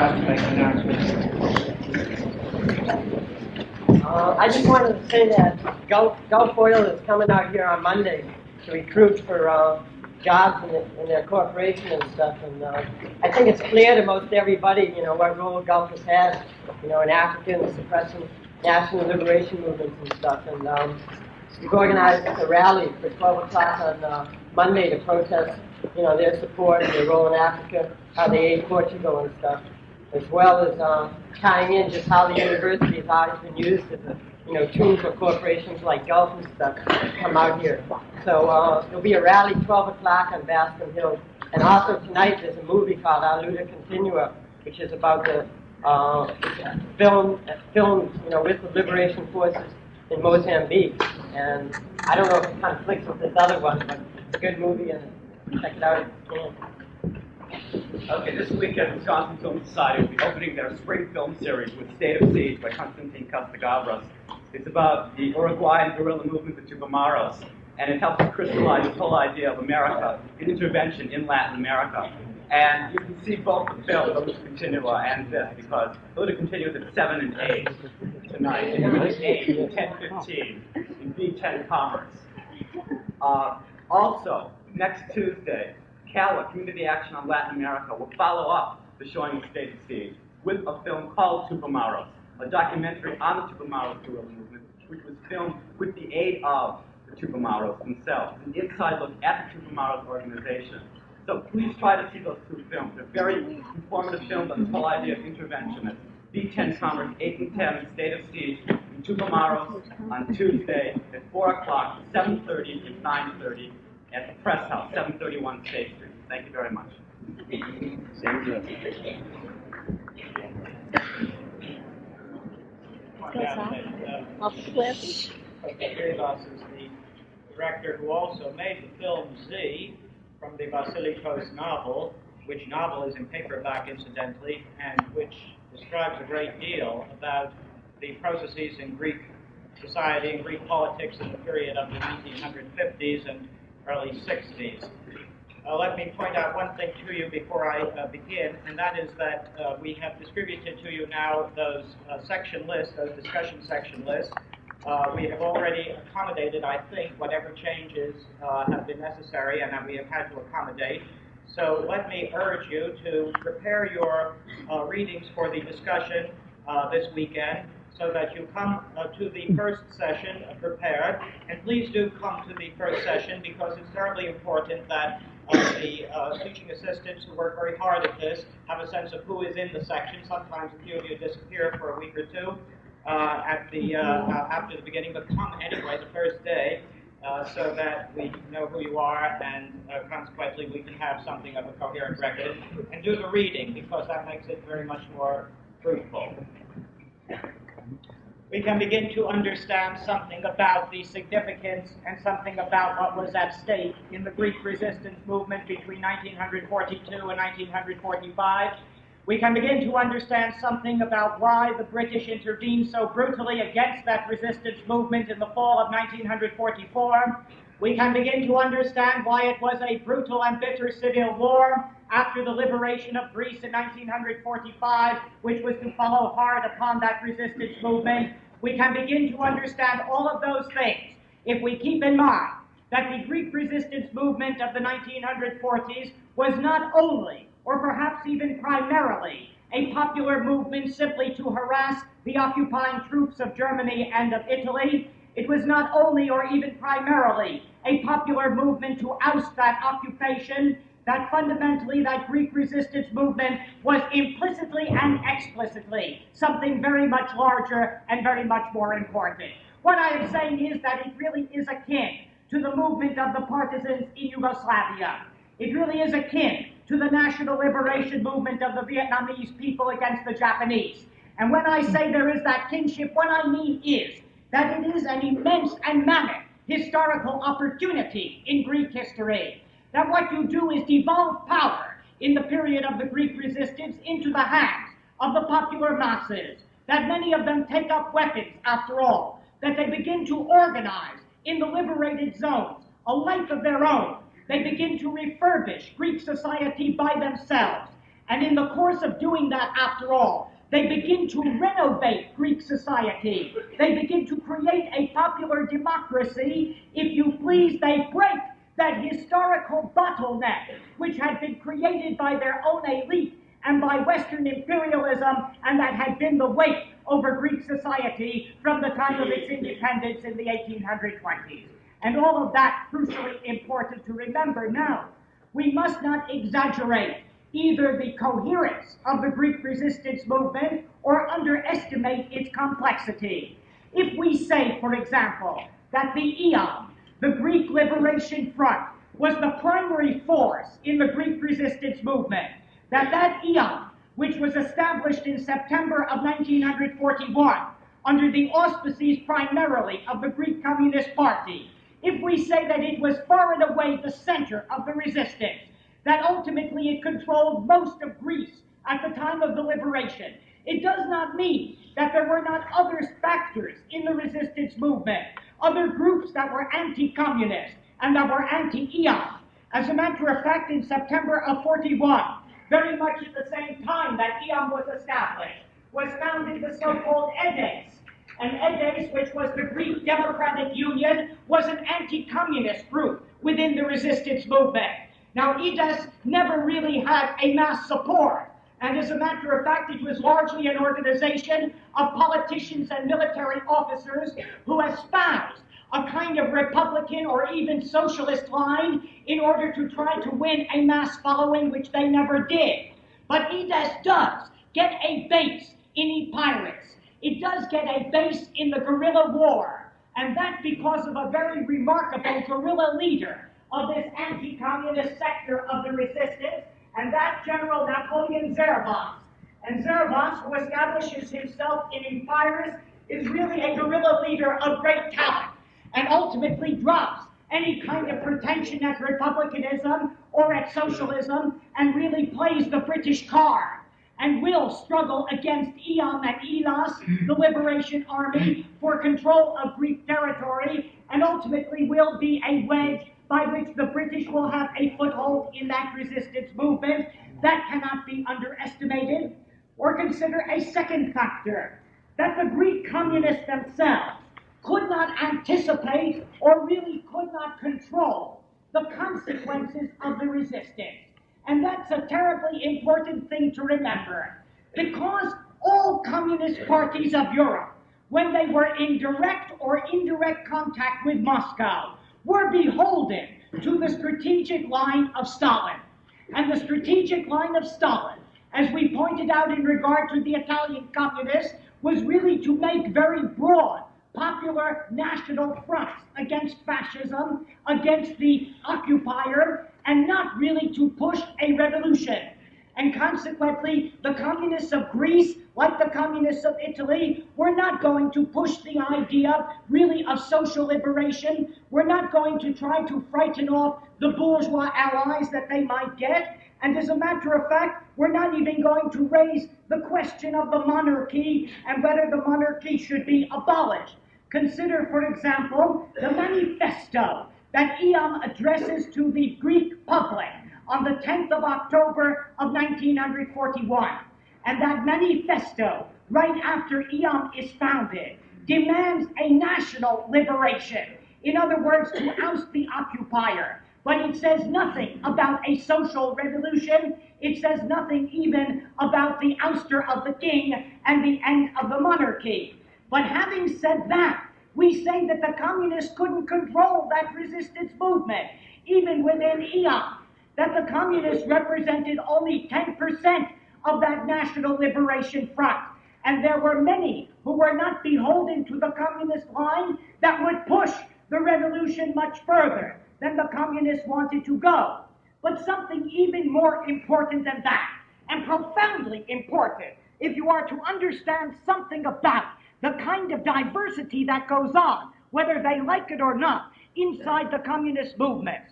about to make an announcement. I just wanted to say that Gulf Oil is coming out here on Monday to recruit for jobs in their corporation and stuff. And I think it's clear to most everybody, what role Gulf has had, in Africa and suppressing national liberation movements and stuff. And we've organized a rally for 12 o'clock on Monday to protest, their support and their role in Africa, how they aid Portugal and stuff, as well as tying in just how the university has always been used as a tool for corporations like Gulf and stuff to come out here. So there'll be a rally 12 o'clock on Bascom Hill. And also tonight there's a movie called Our Luta Continua, which is about the film, with the liberation forces in Mozambique. And I don't know if it conflicts with this other one, but it's a good movie and check it out if you can. Okay, this weekend, Wisconsin Film Society will be opening their spring film series with State of Siege by Constantine Castagabras. It's about the Uruguayan guerrilla movement, the Tupamaros, and it helps to crystallize this whole idea of America, an intervention in Latin America. And you can see both the film, The Luta Continua, and this, because The Luta Continua is at 7 and 8 tonight, and it's 8 and 10:15 in B10 Commerce. Also, next Tuesday, CALA, Community Action on Latin America, will follow up the showing of State of Siege with a film called Tupamaros, a documentary on the Tupamaros guerrilla movement, which was filmed with the aid of the Tupamaros themselves, an inside look at the Tupamaros organization. So please try to see those two films. They're very informative films on this whole idea of interventionism. B10 Commerce, 8 and 10, State of Siege, in Tupamaros on Tuesday at 4 o'clock, 7:30 and 9:30 at the Press House, 731 State Street. Thank you very much. Okay, Kiribas is the director who also made the film Z from the Vasilikos novel, which novel is in paperback, incidentally, and which describes a great deal about the processes in Greek society and Greek politics in the period of the 1950s and early 60s. Let me point out one thing to you before I begin, and that is that we have distributed to you now those section lists, those discussion section lists. We have already accommodated, I think, whatever changes have been necessary and that we have had to accommodate. So let me urge you to prepare your readings for the discussion this weekend, so that you come to the first session prepared. And please do come to the first session, because it's terribly important that the teaching assistants who work very hard at this have a sense of who is in the section. Sometimes a few of you disappear for a week or two after the beginning, but come anyway the first day, so that we know who you are, and consequently we can have something of a coherent record, and do the reading, because that makes it very much more fruitful. We can begin to understand something about the significance and something about what was at stake in the Greek resistance movement between 1942 and 1945. We can begin to understand something about why the British intervened so brutally against that resistance movement in the fall of 1944. We can begin to understand why it was a brutal and bitter civil war after the liberation of Greece in 1945, which was to follow hard upon that resistance movement. We can begin to understand all of those things if we keep in mind that the Greek resistance movement of the 1940s was not only, or perhaps even primarily, a popular movement simply to harass the occupying troops of Germany and of Italy. It was not only, or even primarily, a popular movement to oust that occupation, that fundamentally that Greek resistance movement was implicitly and explicitly something very much larger and very much more important. What I am saying is that it really is akin to the movement of the partisans in Yugoslavia. It really is akin to the national liberation movement of the Vietnamese people against the Japanese. And when I say there is that kinship, what I mean is that it is an immense and mammoth historical opportunity in Greek history. That what you do is devolve power in the period of the Greek resistance into the hands of the popular masses, that many of them take up weapons after all, that they begin to organize in the liberated zones a life of their own. They begin to refurbish Greek society by themselves, And in the course of doing that, after all, they begin to renovate Greek society. They begin to create a popular democracy. If you please, they break that historical bottleneck which had been created by their own elite and by Western imperialism, and that had been the weight over Greek society from the time of its independence in the 1820s. And all of that crucially important to remember now. We must not exaggerate either the coherence of the Greek resistance movement or underestimate its complexity. If we say, for example, that the Ion, the Greek Liberation Front, was the primary force in the Greek resistance movement, that Ion, which was established in September of 1941 under the auspices primarily of the Greek Communist Party, if we say that it was far and away the center of the resistance, that ultimately it controlled most of Greece at the time of the liberation, it does not mean that there were not other factors in the resistance movement, other groups that were anti-communist and that were anti-Ion. As a matter of fact, in September of 41, very much at the same time that Ion was established, was founded the so-called EDES. And EDES, which was the Greek Democratic Union, was an anti-communist group within the resistance movement. Now, EDES never really had a mass support, and as a matter of fact, it was largely an organization of politicians and military officers who espoused a kind of Republican or even socialist line in order to try to win a mass following, which they never did. But EDES does get a base in Epirus. It does get a base in the guerrilla war, and that because of a very remarkable guerrilla leader of this anti-communist sector of the resistance, and that General Napoleon Zervas. And Zervas, who establishes himself in Epirus, is really a guerrilla leader of great talent, and ultimately drops any kind of pretension at republicanism or at socialism, and really plays the British card, and will struggle against Ion and Elos, the Liberation Army, for control of Greek territory, and ultimately will be a wedge by which the British will have a foothold in that resistance movement. That cannot be underestimated. Or consider a second factor, that the Greek communists themselves could not anticipate or really could not control the consequences of the resistance. And that's a terribly important thing to remember, because all communist parties of Europe, when they were in direct or indirect contact with Moscow, were beholden to the strategic line of Stalin. And the strategic line of Stalin, as we pointed out in regard to the Italian communists, was really to make very broad popular national fronts against fascism, against the occupier, and not really to push a revolution. And consequently, the communists of Greece, like the communists of Italy, were not going to push the idea really of social liberation. We're not going to try to frighten off the bourgeois allies that they might get. And as a matter of fact, we're not even going to raise the question of the monarchy and whether the monarchy should be abolished. Consider, for example, the manifesto that Ion addresses to the Greek public on the 10th of October of 1941. And that manifesto, right after Ion is founded, demands a national liberation. In other words, to oust the occupier. But it says nothing about a social revolution. It says nothing even about the ouster of the king and the end of the monarchy. But having said that, we say that the communists couldn't control that resistance movement, even within Ion, that the communists represented only 10% of that national liberation front. And there were many who were not beholden to the communist line that would push the revolution much further than the communists wanted to go. But something even more important than that, and profoundly important, if you are to understand something about the kind of diversity that goes on, whether they like it or not, inside the communist movement.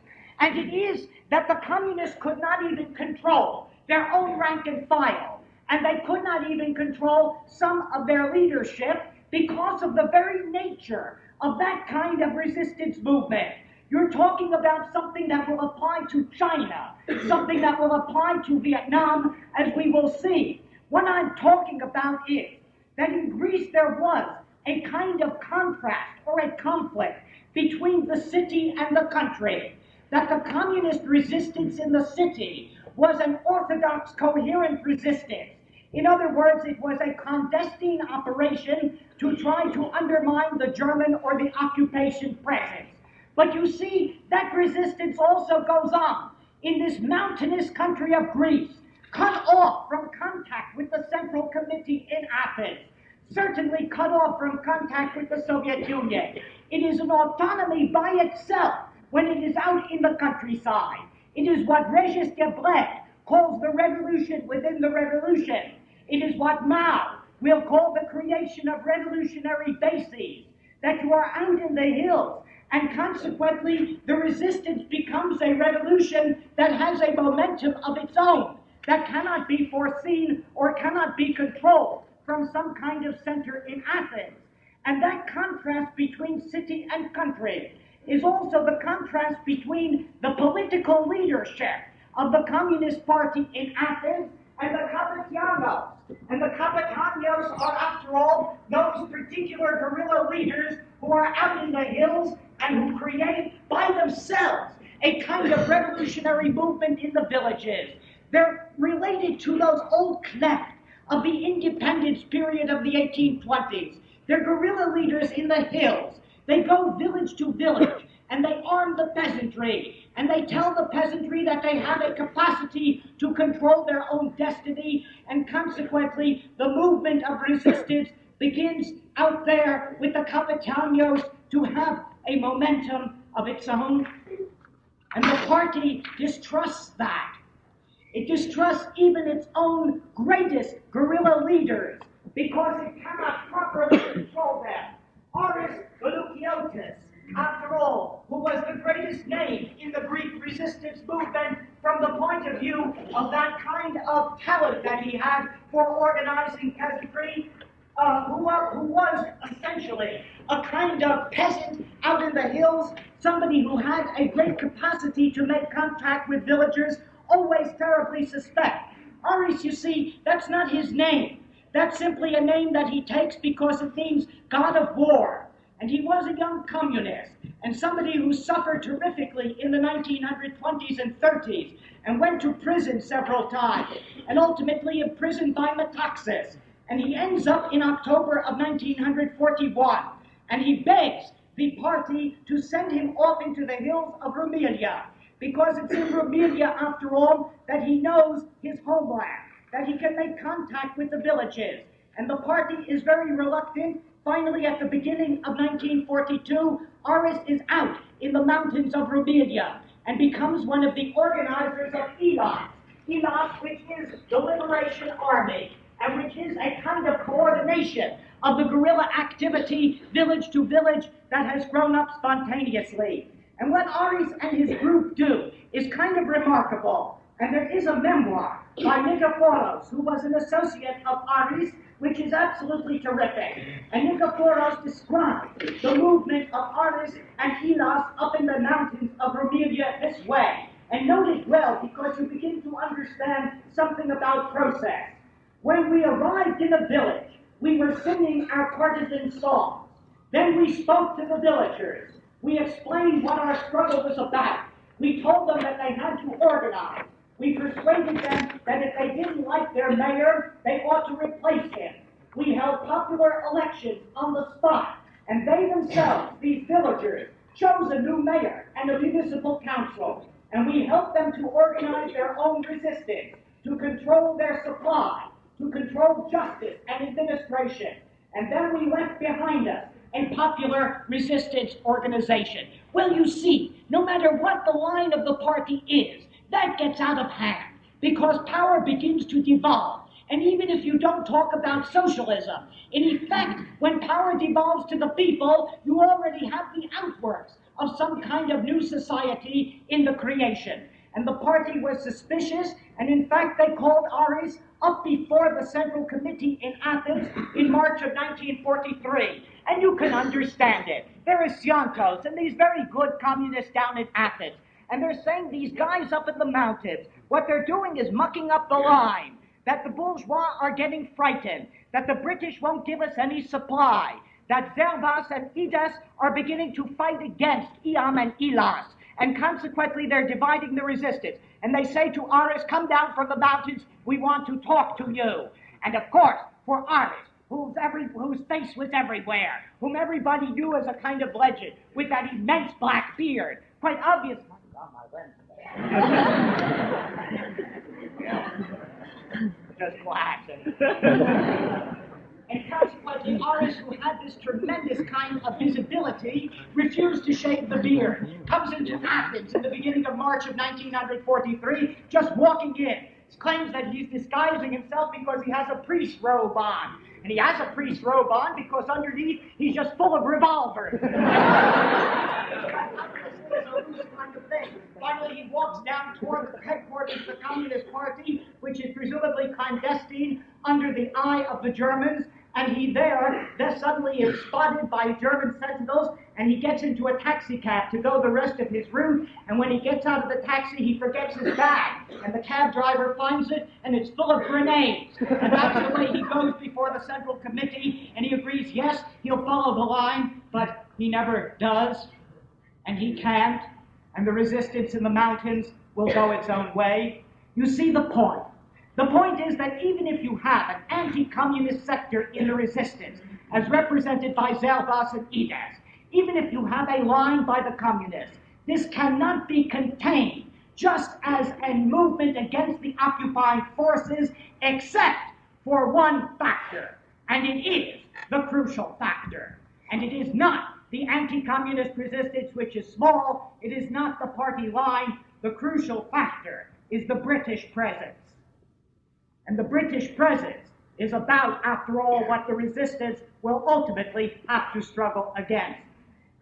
And it is that the communists could not even control their own rank and file, and they could not even control some of their leadership because of the very nature of that kind of resistance movement. You're talking about something that will apply to China, something that will apply to Vietnam, as we will see. What I'm talking about is that in Greece there was a kind of contrast or a conflict between the city and the country, that the communist resistance in the city was an orthodox, coherent resistance. In other words, it was a clandestine operation to try to undermine the German or the occupation presence. But you see, that resistance also goes on in this mountainous country of Greece, cut off from contact with the Central Committee in Athens, certainly cut off from contact with the Soviet Union. It is an autonomy by itself when it is out in the countryside. It is what Regis Debray calls the revolution within the revolution. It is what Mao will call the creation of revolutionary bases, that you are out in the hills, and consequently the resistance becomes a revolution that has a momentum of its own, that cannot be foreseen or cannot be controlled from some kind of center in Athens. And that contrast between city and country is also the contrast between the political leadership of the Communist Party in Athens and the Capitanos. And the Capitanos are, after all, those particular guerrilla leaders who are out in the hills and who create by themselves a kind of revolutionary movement in the villages. They're related to those old knecht of the independence period of the 1820s. They're guerrilla leaders in the hills. They go village to village, and they arm the peasantry, and they tell the peasantry that they have a capacity to control their own destiny, and consequently, the movement of resistance begins out there with the Capitanos to have a momentum of its own. And the party distrusts that. It distrusts even its own greatest guerrilla leaders because it cannot properly control them. Aris Galukiotis, after all, who was the greatest name in the Greek resistance movement from the point of view of that kind of talent that he had for organizing peasantry, who was essentially a kind of peasant out in the hills, somebody who had a great capacity to make contact with villagers, always terribly suspect. Aris, you see, that's not his name. That's simply a name that he takes because it means God of War. And he was a young communist, and somebody who suffered terrifically in the 1920s and 30s, and went to prison several times, and ultimately imprisoned by Metaxas. And he ends up in October of 1941, and he begs the party to send him off into the hills of Rumelia, because it's in Rumelia, after all, that he knows his homeland, that he can make contact with the villages. And the party is very reluctant. Finally, at the beginning of 1942, Aris is out in the mountains of Rumelia and becomes one of the organizers of ELAS. ELAS, which is the Liberation Army, and which is a kind of coordination of the guerrilla activity, village to village, that has grown up spontaneously. And what Aris and his group do is kind of remarkable. And there is a memoir by Nikephoros, who was an associate of Aris, which is absolutely terrific. And Nikephoros describes the movement of Aris and Elas up in the mountains of Rumelia this way. And note it well, because you begin to understand something about process. When we arrived in a village, we were singing our partisan songs. Then we spoke to the villagers. We explained what our struggle was about. We told them that they had to organize. We persuaded them that if they didn't like their mayor, they ought to replace him. We held popular elections on the spot, and they themselves, these villagers, chose a new mayor and a municipal council, and we helped them to organize their own resistance, to control their supply, to control justice and administration. And then we left behind us a popular resistance organization. Well, you see, no matter what the line of the party is, that gets out of hand, because power begins to devolve. And even if you don't talk about socialism, in effect, when power devolves to the people, you already have the outworks of some kind of new society in the creation. And the party was suspicious, and in fact they called Aris up before the Central Committee in Athens in March of 1943. And you can understand it. There are Siankos and these very good communists down in Athens. And they're saying these guys up in the mountains, what they're doing is mucking up the line, that the bourgeois are getting frightened, that the British won't give us any supply, that Zervas and Idas are beginning to fight against Iam and Elas, and consequently they're dividing the resistance. And they say to Aris, come down from the mountains, we want to talk to you. And of course, for Aris, whose face was everywhere, whom everybody knew as a kind of legend, with that immense black beard, quite obvious. Just classic. And consequently, Aris, who had this tremendous kind of visibility, refused to shave the beard. Comes into Athens in the beginning of March of 1943, just walking in. Claims that he's disguising himself because he has a priest's robe on. And he has a priest's robe on because underneath he's just full of revolvers. Finally, he walks down toward the headquarters of the Communist Party, which is presumably clandestine, under the eye of the Germans, and there suddenly is spotted by German sentinels, and he gets into a taxi cab to go the rest of his route, and when he gets out of the taxi, he forgets his bag, and the cab driver finds it, and it's full of grenades. And that's the way he goes before the Central Committee, and he agrees, yes, he'll follow the line, but he never does, and he can't, and the resistance in the mountains will go its own way. You see the point. The point is that even if you have an anti-communist sector in the resistance, as represented by Zervas and Idas, even if you have a line by the communists, this cannot be contained just as a movement against the occupying forces, except for one factor, and it is the crucial factor. And it is not the anti-communist resistance, which is small. It is not the party line. The crucial factor is the British presence. And the British presence is about, after all, what the resistance will ultimately have to struggle against.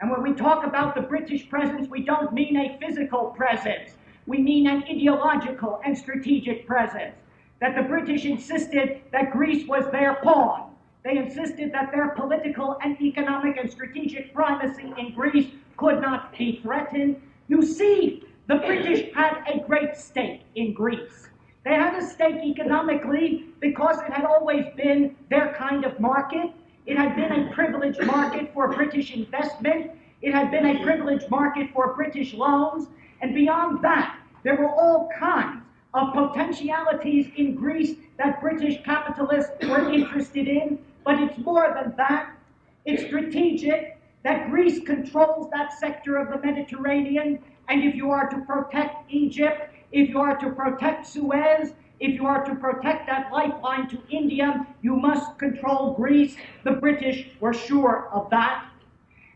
And when we talk about the British presence, we don't mean a physical presence. We mean an ideological and strategic presence. That the British insisted that Greece was their pawn. They insisted that their political and economic and strategic primacy in Greece could not be threatened. You see, the British had a great stake in Greece. They had a stake economically because it had always been their kind of market. It had been a privileged market for British investment. It had been a privileged market for British loans. And beyond that, there were all kinds of potentialities in Greece that British capitalists were interested in. But it's more than that. It's strategic that Greece controls that sector of the Mediterranean. And if you are to protect Egypt, if you are to protect Suez, if you are to protect that lifeline to India, you must control Greece. The British were sure of that.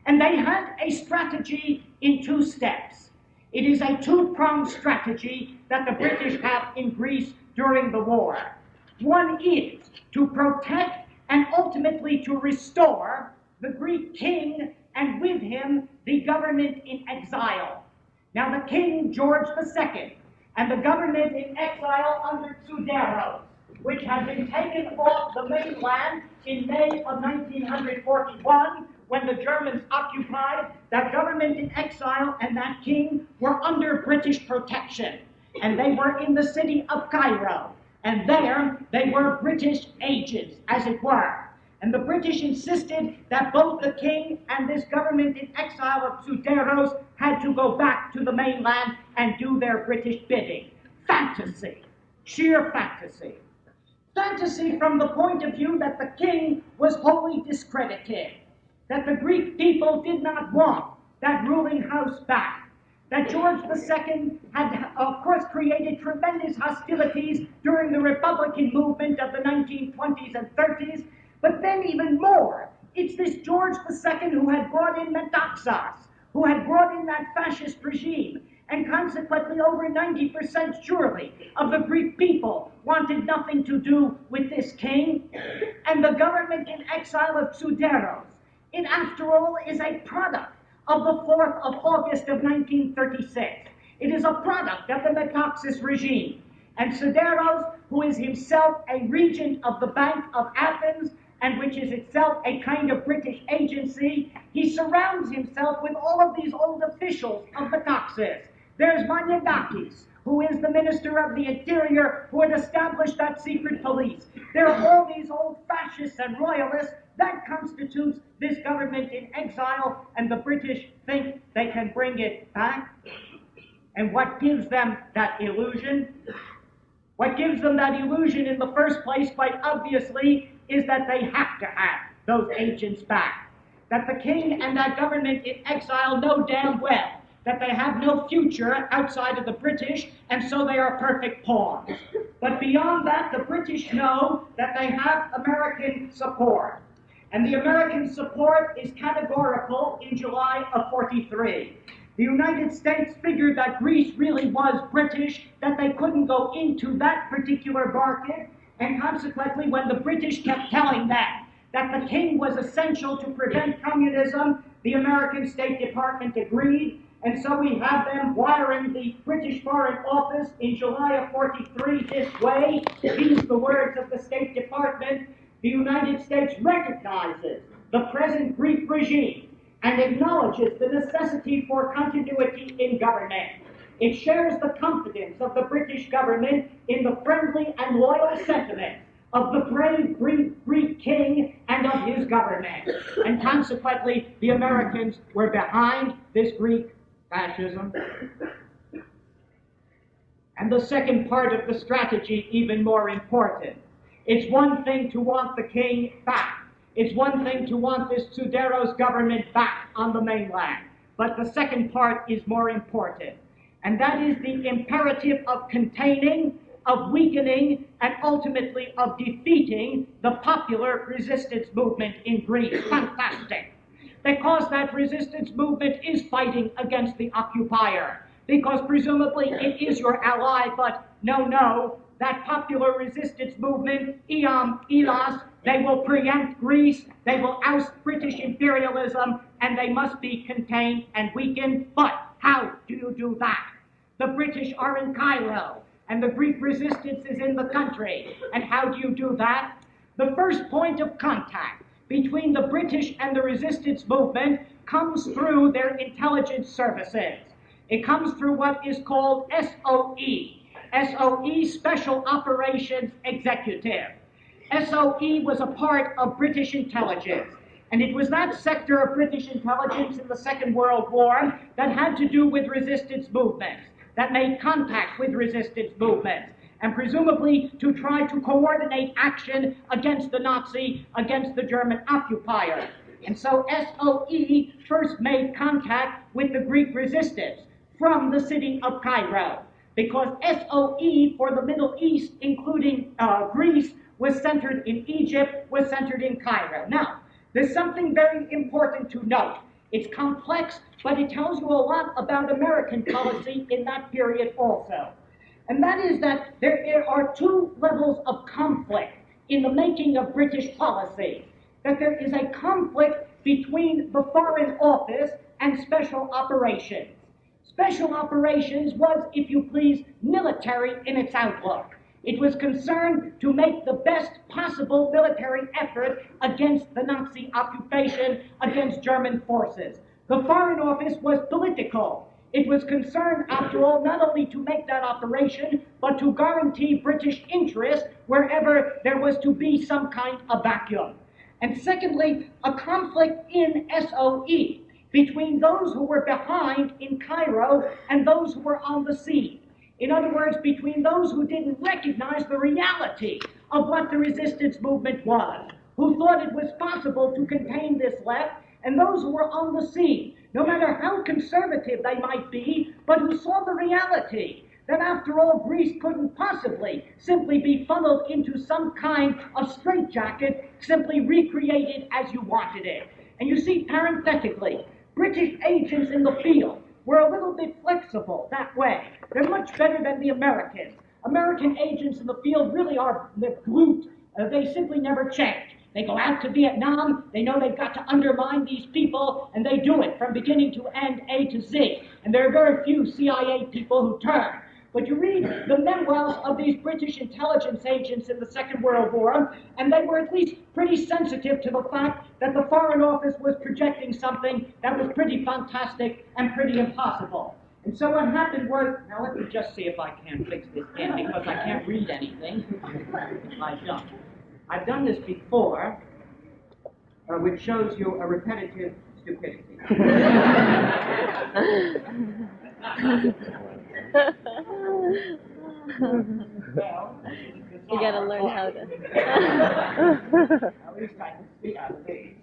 And they had a strategy in two steps. It is a two-pronged strategy that the British have in Greece during the war. One is to protect and ultimately to restore the Greek king and with him the government in exile. Now the king, George II, and the government in exile under Tsouderos, which had been taken off the mainland in May of 1941, when the Germans occupied, that government in exile and that king were under British protection. And they were in the city of Cairo. And there they were British agents, as it were. And the British insisted that both the king and this government in exile of Tsouderos had to go back to the mainland and do their British bidding. Fantasy. Sheer fantasy. Fantasy from the point of view that the king was wholly discredited, that the Greek people did not want that ruling house back, that George II had, of course, created tremendous hostilities during the Republican movement of the 1920s and 30s, but then even more, it's this George II who had brought in Metaxas, who had brought in that fascist regime, and consequently over 90% surely of the Greek people wanted nothing to do with this king, and the government in exile of Tsouderos. It, after all, is a product of the 4th of August of 1936. It is a product of the Metaxas regime. And Sideros, who is himself a regent of the Bank of Athens, and which is itself a kind of British agency, he surrounds himself with all of these old officials of Metaxas. There's Metaxas, who is the Minister of the Interior, who had established that secret police. There are all these old fascists and royalists. That constitutes this government in exile, and the British think they can bring it back. And what gives them that illusion? What gives them that illusion in the first place, quite obviously, is that they have to have those agents back. That the king and that government in exile know damn well that they have no future outside of the British, and so they are perfect pawns. But beyond that, the British know that they have American support. And the American support is categorical in July of 43. The United States figured that Greece really was British, that they couldn't go into that particular market, and consequently, when the British kept telling them that the king was essential to prevent communism, the American State Department agreed, and so we have them wiring the British Foreign Office in July of 43 this way. These are the words of the State Department. The United States recognizes the present Greek regime and acknowledges the necessity for continuity in government. It shares the confidence of the British government in the friendly and loyal sentiment of the brave Greek king and of his government. And consequently, the Americans were behind this Greek fascism. And the second part of the strategy, even more important. It's one thing to want the king back. It's one thing to want this Sideros government back on the mainland. But the second part is more important. And that is the imperative of containing, of weakening, and ultimately of defeating the popular resistance movement in Greece. Fantastic. Because that resistance movement is fighting against the occupier. Because presumably it is your ally, but no, that popular resistance movement, Elos, they will preempt Greece, they will oust British imperialism, and they must be contained and weakened. But how do you do that? The British are in Cairo, and the Greek resistance is in the country. And how do you do that? The first point of contact between the British and the resistance movement comes through their intelligence services. It comes through what is called SOE. SOE, Special Operations Executive. SOE was a part of British intelligence, and it was that sector of British intelligence in the Second World War that had to do with resistance movements, that made contact with resistance movements, and presumably to try to coordinate action against the Nazi, against the German occupier. And so SOE first made contact with the Greek resistance from the city of Cairo, because SOE for the Middle East, including Greece, was centered in Egypt, was centered in Cairo. Now, there's something very important to note. It's complex, but it tells you a lot about American policy in that period also. And that is that there are two levels of conflict in the making of British policy. That there is a conflict between the Foreign Office and Special Operations. Special Operations was, if you please, military in its outlook. It was concerned to make the best possible military effort against the Nazi occupation, against German forces. The Foreign Office was political. It was concerned, after all, not only to make that operation, but to guarantee British interest wherever there was to be some kind of vacuum. And secondly, a conflict in SOE between those who were behind in Cairo and those who were on the scene. In other words, between those who didn't recognize the reality of what the resistance movement was, who thought it was possible to contain this left, and those who were on the scene, no matter how conservative they might be, but who saw the reality that after all, Greece couldn't possibly simply be funneled into some kind of straitjacket, simply recreated as you wanted it. And you see, parenthetically, British agents in the field were a little bit flexible that way. They're much better than the Americans. American agents in the field really are, they're brute. They simply never change. They go out to Vietnam, they know they've got to undermine these people, and they do it from beginning to end, A to Z. And there are very few CIA people who turn. But you read the memoirs of these British intelligence agents in the Second World War, and they were at least pretty sensitive to the fact that the Foreign Office was projecting something that was pretty fantastic and pretty impossible. And so what happened was, now let me just see if I can fix this in, because I can't read anything if I don't. I've done this before, which shows you a repetitive stupidity. Well, you gotta learn how to. At least I can see out of these.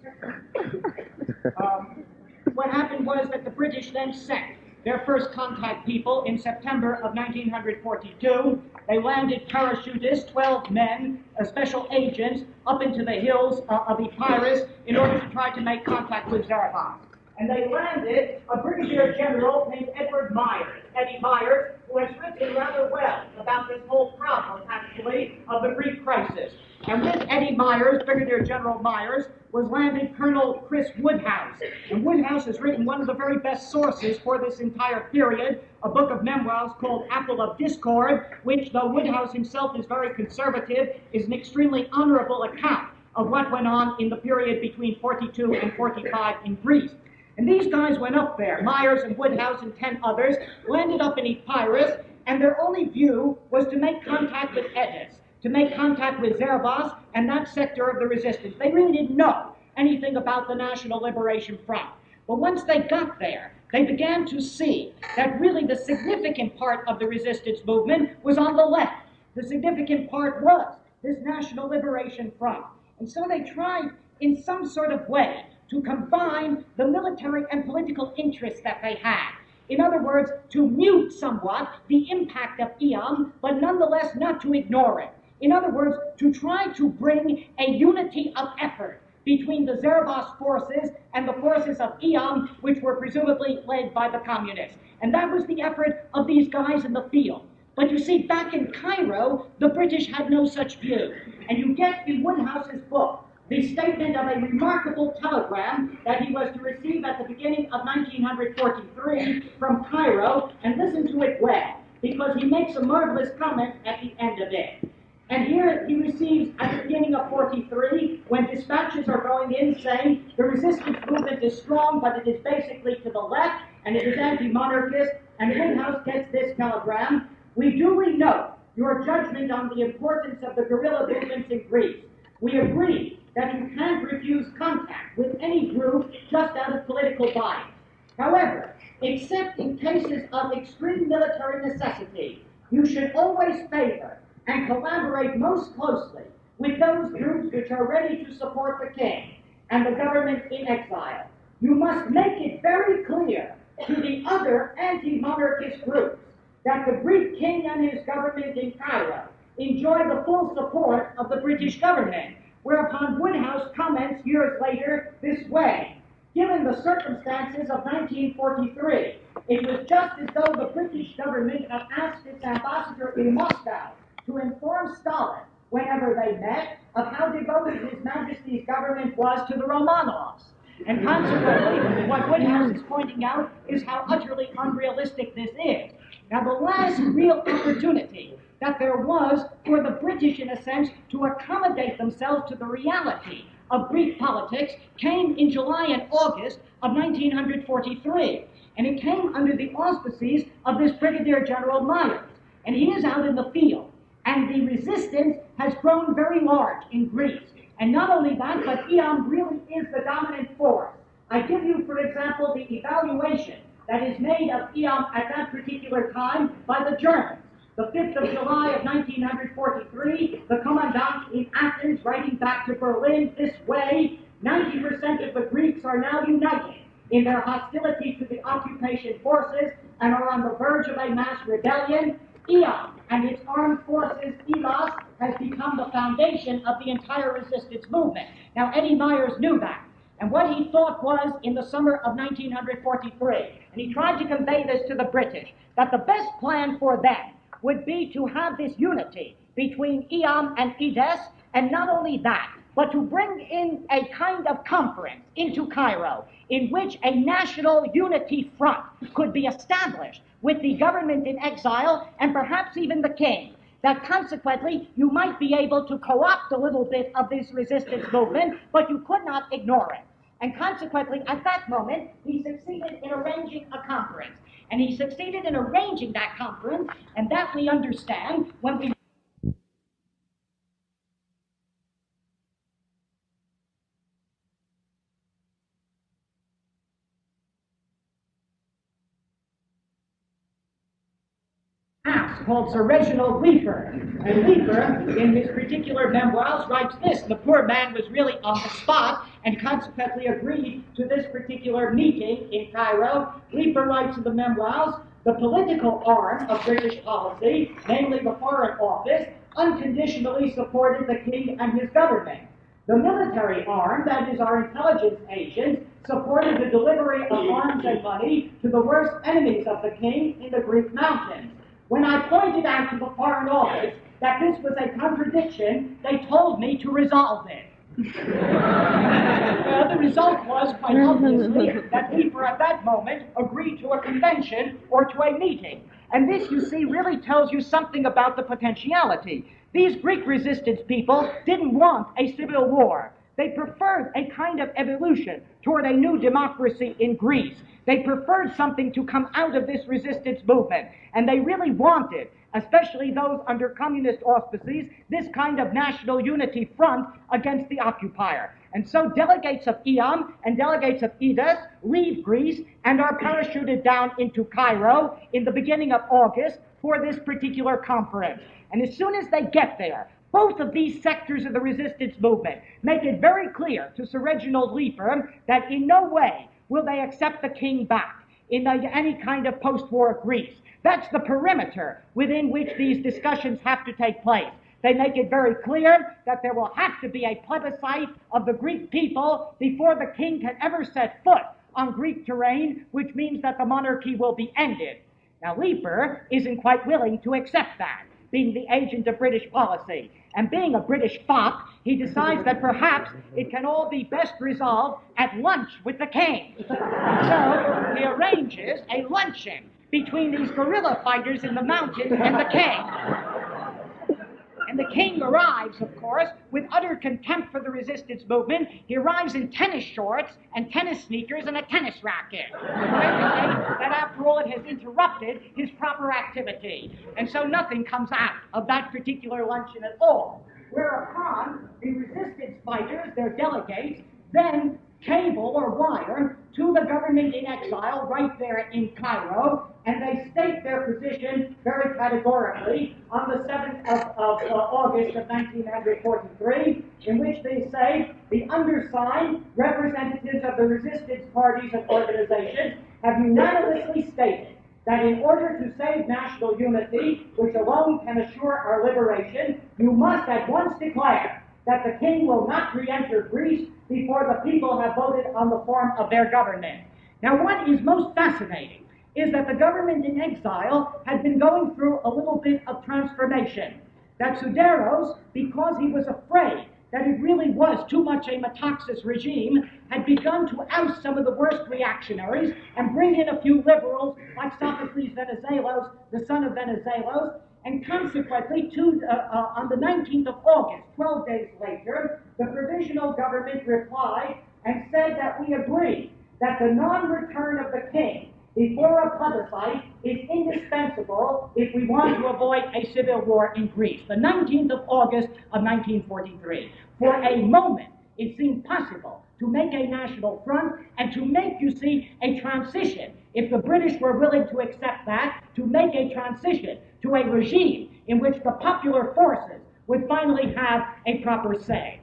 What happened was that the British then sent their first contact people in September of 1942. They landed parachutists, 12 men, special agents, up into the hills of Epirus in order to try to make contact with Zaragoza. And they landed a brigadier general named Edward Myers, Eddie Myers, who has written rather well about this whole problem, actually, of the Greek crisis. And with Eddie Myers, Brigadier General Myers, was landed Colonel Chris Woodhouse. And Woodhouse has written one of the very best sources for this entire period, a book of memoirs called Apple of Discord, which, though Woodhouse himself is very conservative, is an extremely honorable account of what went on in the period between 42 and 45 in Greece. And these guys went up there, Myers and Woodhouse and 10 others, landed up in Epirus, and their only view was to make contact with Edes, to make contact with Zerbos and that sector of the resistance. They really didn't know anything about the National Liberation Front. But once they got there, they began to see that really the significant part of the resistance movement was on the left. The significant part was this National Liberation Front. And so they tried in some sort of way to combine the military and political interests that they had. In other words, to mute somewhat the impact of EOM, but nonetheless not to ignore it. In other words, to try to bring a unity of effort between the Zerbos forces and the forces of EOM, which were presumably led by the communists. And that was the effort of these guys in the field. But you see, back in Cairo, the British had no such view. And you get in Woodhouse's book the statement of a remarkable telegram that he was to receive at the beginning of 1943 from Cairo, and listen to it well, because he makes a marvelous comment at the end of it. And here he receives, at the beginning of 43, when dispatches are going in saying the resistance movement is strong, but it is basically to the left, and it is anti-monarchist, and Woodhouse gets this telegram: "We duly note your judgment on the importance of the guerrilla movements in Greece. We agree that you can't refuse contact with any group just out of political bias. However, except in cases of extreme military necessity, you should always favor and collaborate most closely with those groups which are ready to support the king and the government in exile. You must make it very clear to the other anti-monarchist groups that the Greek king and his government in Cairo enjoy the full support of the British government." Whereupon Woodhouse comments years later this way: "Given the circumstances of 1943, it was just as though the British government had asked its ambassador in Moscow to inform Stalin, whenever they met, of how devoted His Majesty's government was to the Romanovs." And consequently, what Woodhouse is pointing out is how utterly unrealistic this is. Now, the last real opportunity that there was for the British, in a sense, to accommodate themselves to the reality of Greek politics came in July and August of 1943. And it came under the auspices of this Brigadier General Myers. And he is out in the field. And the resistance has grown very large in Greece. And not only that, but EOM really is the dominant force. I give you, for example, the evaluation that is made of EOM at that particular time by the Germans. The 5th of July of 1943, the commandant in Athens, writing back to Berlin this way: "90% of the Greeks are now united in their hostility to the occupation forces and are on the verge of a mass rebellion. EOM and its armed forces, ELOS, has become the foundation of the entire resistance movement." Now, Eddie Myers knew that. And what he thought was, in the summer of 1943, and he tried to convey this to the British, that the best plan for them would be to have this unity between EOM and EDES, and not only that, but to bring in a kind of conference into Cairo in which a national unity front could be established with the government in exile and perhaps even the king, that consequently you might be able to co-opt a little bit of this resistance movement, but you could not ignore it. And consequently, at that moment, he succeeded in arranging a conference. And he succeeded in arranging that conference, and that we understand when we called Sir Reginald Leeper. And Leeper, in his particular memoirs, writes this: the poor man was really on the spot and consequently agreed to this particular meeting in Cairo. Leeper writes in the memoirs, the political arm of British policy, namely the Foreign Office, unconditionally supported the king and his government. The military arm, that is our intelligence agents, supported the delivery of arms and money to the worst enemies of the king in the Greek mountains. When I pointed out to the Foreign Office that this was a contradiction, they told me to resolve it. The result was, quite obviously, that Leeper at that moment agreed to a convention or to a meeting. And this, you see, really tells you something about the potentiality. These Greek resistance people didn't want a civil war. They preferred a kind of evolution toward a new democracy in Greece. They preferred something to come out of this resistance movement. And they really wanted, especially those under communist auspices, this kind of national unity front against the occupier. And so delegates of Iam and delegates of Idus leave Greece and are parachuted down into Cairo in the beginning of August for this particular conference. And as soon as they get there, both of these sectors of the resistance movement make it very clear to Sir Reginald Leeper that in no way will they accept the king back in any kind of post-war Greece. That's the perimeter within which these discussions have to take place. They make it very clear that there will have to be a plebiscite of the Greek people before the king can ever set foot on Greek terrain, which means that the monarchy will be ended. Now, Leeper isn't quite willing to accept that, being the agent of British policy. And being a British fop, he decides that perhaps it can all be best resolved at lunch with the king. So he arranges a luncheon between these guerrilla fighters in the mountains and the king. And the king arrives, of course, with utter contempt for the resistance movement. He arrives in tennis shorts and tennis sneakers and a tennis racket. That, after all, it has interrupted his proper activity. And so nothing comes out of that particular luncheon at all. Whereupon the resistance fighters, their delegates, then cable or wire to the government in exile right there in Cairo, and they state their position very categorically on the 7th of August of 1943, in which they say, the undersigned representatives of the resistance parties and organizations have unanimously stated that in order to save national unity, which alone can assure our liberation, you must at once declare that the king will not re-enter Greece before the people have voted on the form of their government. Now, what is most fascinating is that the government in exile had been going through a little bit of transformation. That Suderos, because he was afraid that it really was too much a Metaxas regime, had begun to oust some of the worst reactionaries and bring in a few liberals like Sophocles Venizelos, the son of Venizelos, and consequently, on the 19th of August, 12 days later, the provisional government replied and said that we agree that the non-return of the king before a plebiscite is indispensable if we want to avoid a civil war in Greece. The 19th of August of 1943. For a moment, it seemed possible to make a national front and to make, you see, a transition, if the British were willing to accept that, to make a transition to a regime in which the popular forces would finally have a proper say.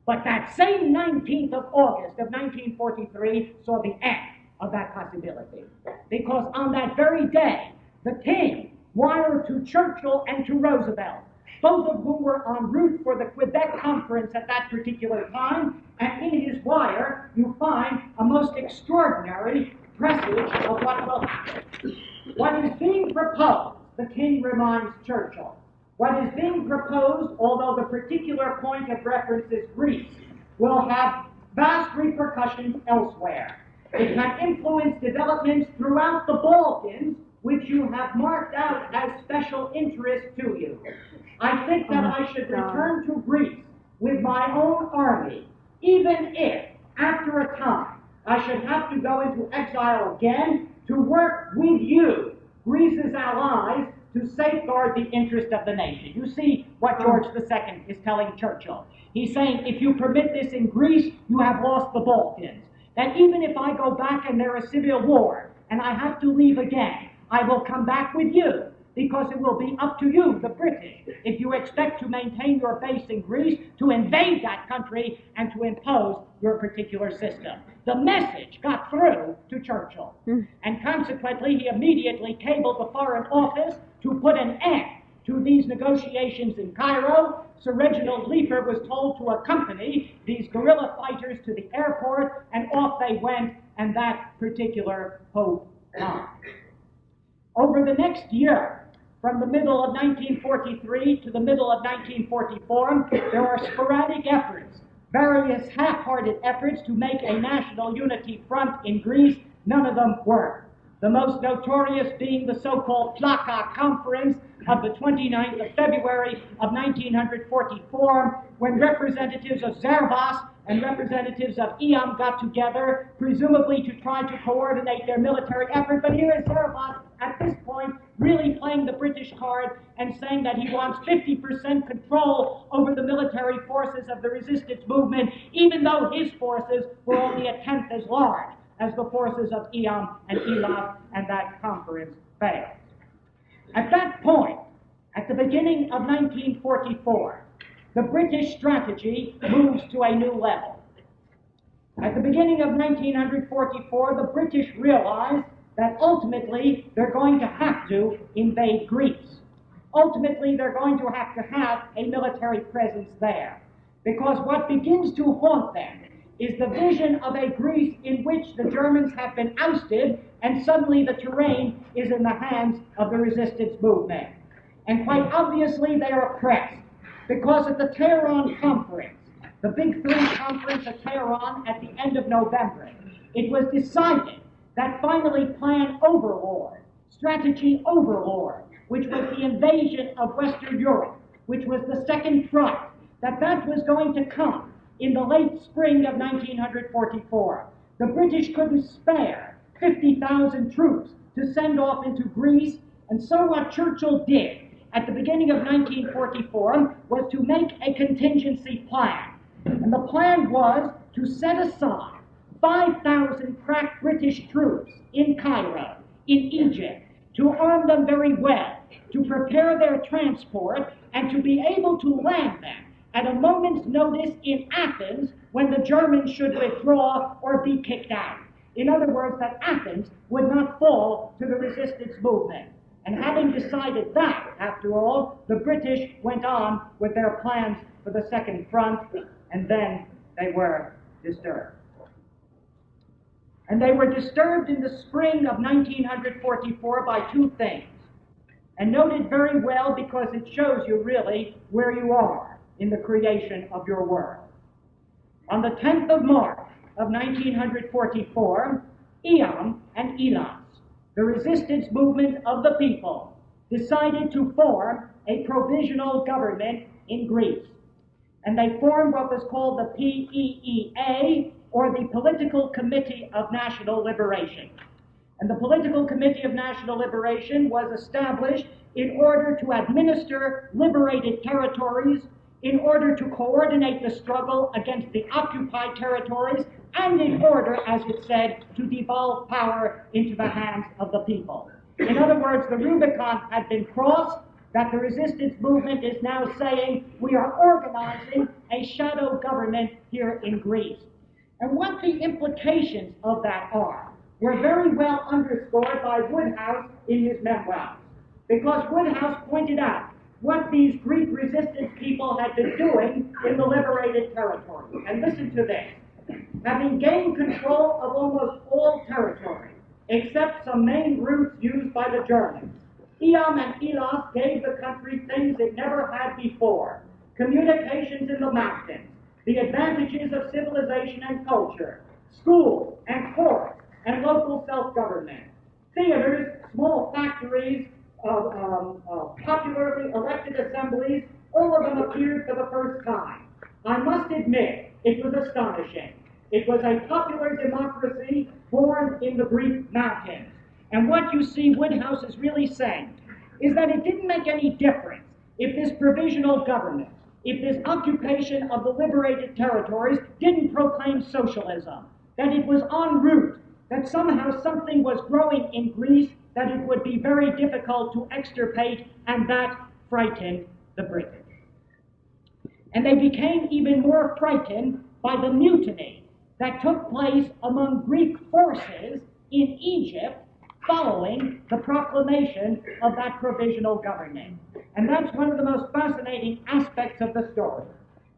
But that same 19th of August of 1943 saw the end of that possibility. Because on that very day, the king wired to Churchill and to Roosevelt, both of whom were en route for the Quebec conference at that particular time, and in his wire you find a most extraordinary presage of what will happen. What is being proposed, the king reminds Churchill, What is being proposed, although the particular point of reference is Greece, will have vast repercussions elsewhere. It can influence developments throughout the Balkans, which you have marked out as special interest to you. I think that I should return to Greece with my own army, even if, after a time, I should have to go into exile again to work with you, Greece's allies, to safeguard the interest of the nation. You see what George II is telling Churchill. He's saying, if you permit this in Greece, you have lost the Balkans. That even if I go back and there is civil war, and I have to leave again, I will come back with you, because it will be up to you, the British, if you expect to maintain your base in Greece, to invade that country and to impose your particular system. The message got through to Churchill, and consequently he immediately cabled the Foreign Office to put an end to these negotiations in Cairo. Sir Reginald Leeper was told to accompany these guerrilla fighters to the airport, and off they went, and that particular hope died. Over the next year, from the middle of 1943 to the middle of 1944, there are sporadic efforts, various half-hearted efforts to make a national unity front in Greece. None of them worked. The most notorious being the so-called Plaka Conference of the 29th of February of 1944, when representatives of Zervas and representatives of Iam got together, presumably to try to coordinate their military effort. But here is Zervas, at this point, really playing the British card and saying that he wants 50% control over the military forces of the resistance movement, even though his forces were only a tenth as large as the forces of Iam and Elam, and that conference failed. At that point, at the beginning of 1944, the British strategy moves to a new level. At the beginning of 1944, the British realized that ultimately they're going to have to invade Greece. Ultimately, they're going to have a military presence there, because what begins to haunt them is the vision of a Greece in which the Germans have been ousted, and suddenly the terrain is in the hands of the resistance movement. And quite obviously they are oppressed, because at the Tehran Conference, the Big Three Conference at Tehran at the end of November, it was decided that finally Plan Overlord, Strategy Overlord, which was the invasion of Western Europe, which was the second front, that was going to come in the late spring of 1944. The British couldn't spare 50,000 troops to send off into Greece, and so what Churchill did at the beginning of 1944 was to make a contingency plan. And the plan was to set aside 5,000 crack British troops in Cairo, in Egypt, to arm them very well, to prepare their transport, and to be able to land them at a moment's notice in Athens when the Germans should withdraw or be kicked out. In other words, that Athens would not fall to the resistance movement. And having decided that, after all, the British went on with their plans for the second front, and then they were disturbed. And they were disturbed in the spring of 1944 by two things. And noted very well because it shows you really where you are in the creation of your world. On the 10th of March of 1944, Iam and Elas, the resistance movement of the people, decided to form a provisional government in Greece. And they formed what was called the PEEA, or the Political Committee of National Liberation. And the Political Committee of National Liberation was established in order to administer liberated territories, in order to coordinate the struggle against the occupied territories, and in order, as it said, to devolve power into the hands of the people. In other words, the Rubicon had been crossed, that the resistance movement is now saying we are organizing a shadow government here in Greece. And what the implications of that are were very well underscored by Woodhouse in his memoirs, because Woodhouse pointed out what these Greek resistance people had been doing in the liberated territory. And listen to this. Having gained control of almost all territory, except some main routes used by the Germans, Eam and Elos gave the country things it never had before: communications in the mountains, the advantages of civilization and culture, schools and courts and local self-government, theaters, small factories, popularly elected assemblies. All of them appeared for the first time. I must admit, it was astonishing. It was a popular democracy born in the Greek mountains. And what you see Woodhouse is really saying is that it didn't make any difference if this provisional government, if this occupation of the liberated territories didn't proclaim socialism, that it was en route, that somehow something was growing in Greece that it would be very difficult to extirpate, and that frightened the British. And they became even more frightened by the mutiny that took place among Greek forces in Egypt following the proclamation of that provisional government. And that's one of the most fascinating aspects of the story.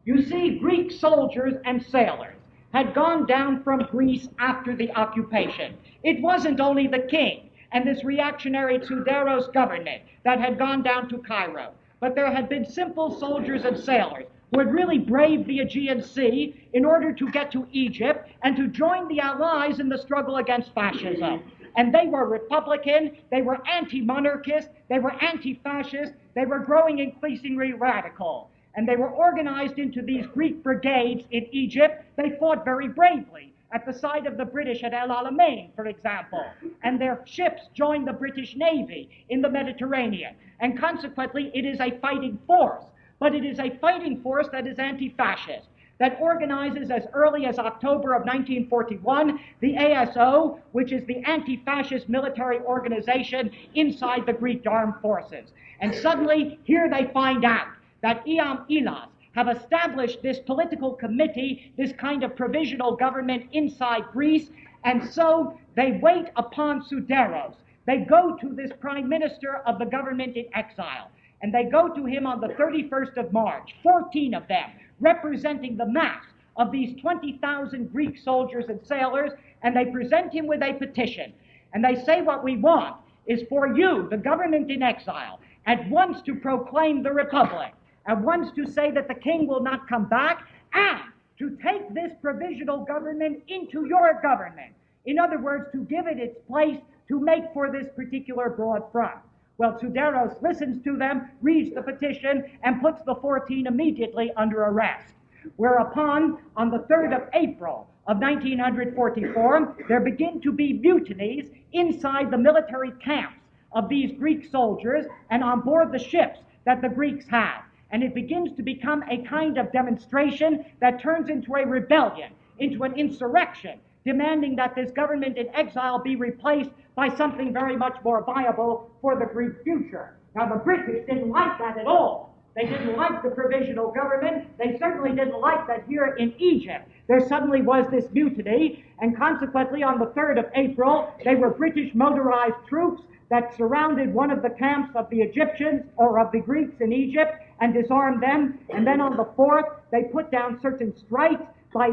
You see, Greek soldiers and sailors had gone down from Greece after the occupation. It wasn't only the king and this reactionary Tsouderos government that had gone down to Cairo, but there had been simple soldiers and sailors who had really braved the Aegean Sea in order to get to Egypt and to join the Allies in the struggle against fascism. And they were Republican, they were anti-monarchist, they were anti-fascist, they were growing increasingly radical. And they were organized into these Greek brigades in Egypt. They fought very bravely at the side of the British at El Alamein, for example. And their ships joined the British Navy in the Mediterranean. And consequently, it is a fighting force. But it is a fighting force that is anti-fascist, that organizes as early as October of 1941 the ASO, which is the anti-fascist military organization inside the Greek armed forces. And suddenly, here they find out that Eam Elas have established this political committee, this kind of provisional government inside Greece, and so they wait upon Tsouderos. They go to this prime minister of the government in exile, and they go to him on the 31st of March, 14 of them, representing the mass of these 20,000 Greek soldiers and sailors, and they present him with a petition. And they say, what we want is for you, the government in exile, at once to proclaim the republic, at once to say that the king will not come back, and to take this provisional government into your government. In other words, to give it its place, to make for this particular broad front. Well, Tsouderos listens to them, reads the petition, and puts the 14 immediately under arrest. Whereupon, on the 3rd of April of 1944, there begin to be mutinies inside the military camps of these Greek soldiers and on board the ships that the Greeks have. And it begins to become a kind of demonstration that turns into a rebellion, into an insurrection, demanding that this government in exile be replaced by something very much more viable for the Greek future. Now, the British didn't like that at all. They didn't like the provisional government. They certainly didn't like that here in Egypt there suddenly was this mutiny, and consequently on the 3rd of April, they were British motorized troops that surrounded one of the camps of the Egyptians or of the Greeks in Egypt and disarmed them. And then on the 4th, they put down certain strikes by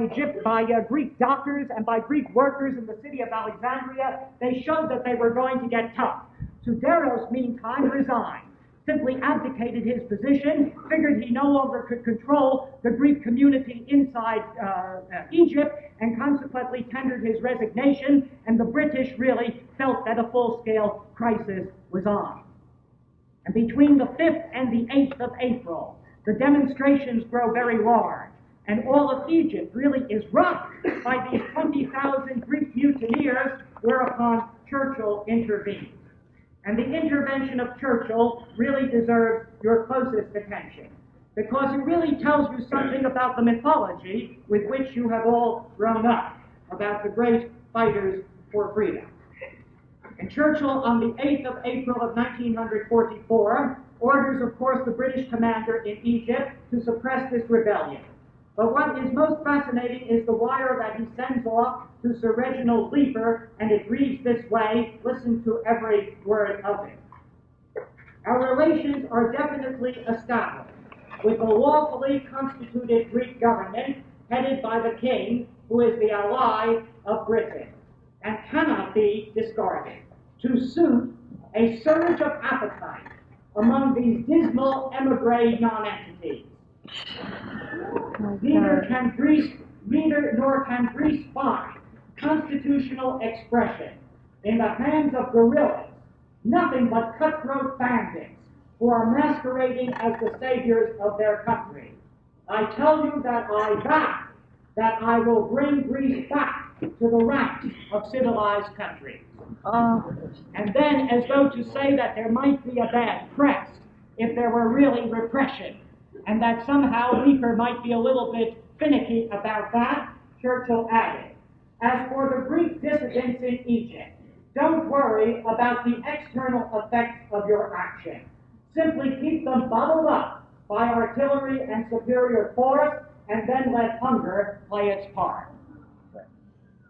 Greek dockers and by Greek workers in the city of Alexandria. They showed that they were going to get tough. Tsouderos, meantime, resigned, simply abdicated his position, figured he no longer could control the Greek community inside Egypt, and consequently tendered his resignation, and the British really felt that a full-scale crisis was on. And between the 5th and the 8th of April, the demonstrations grow very large, and all of Egypt really is rocked by these 20,000 Greek mutineers, whereupon Churchill intervened. And the intervention of Churchill really deserves your closest attention, because it really tells you something about the mythology with which you have all grown up, about the great fighters for freedom. And Churchill, on the 8th of April of 1944, orders, of course, the British commander in Egypt to suppress this rebellion. But what is most fascinating is the wire that he sends off to Sir Reginald Leeper, and it reads this way. Listen to every word of it. Our relations are definitely established with the lawfully constituted Greek government headed by the king, who is the ally of Britain, and cannot be discarded to suit a surge of appetite among these dismal emigre nonentities. Neither nor can Greece find constitutional expression in the hands of guerrillas, nothing but cutthroat bandits who are masquerading as the saviors of their country. I tell you that I vow that I will bring Greece back to the ranks of civilized countries. And then, as though to say that there might be a bad press if there were really repression, and that somehow Leaper might be a little bit finicky about that, Churchill added, as for the Greek dissidents in Egypt, don't worry about the external effects of your action. Simply keep them bottled up by artillery and superior force, and then let hunger play its part.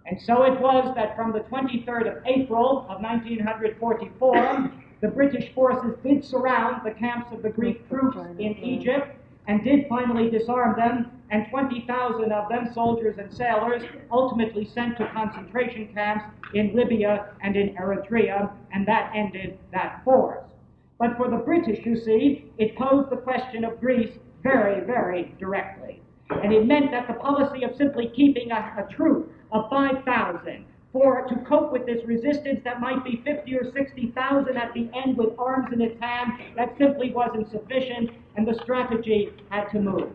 And so it was that from the 23rd of April of 1944, the British forces did surround the camps of the Greek troops in Egypt and did finally disarm them, and 20,000 of them, soldiers and sailors, ultimately sent to concentration camps in Libya and in Eritrea, and that ended that force. But for the British, you see, it posed the question of Greece very, very directly. And it meant that the policy of simply keeping a troop of 5,000 to cope with this resistance that might be 50 or 60,000 at the end with arms in its hand, that simply wasn't sufficient, and the strategy had to move.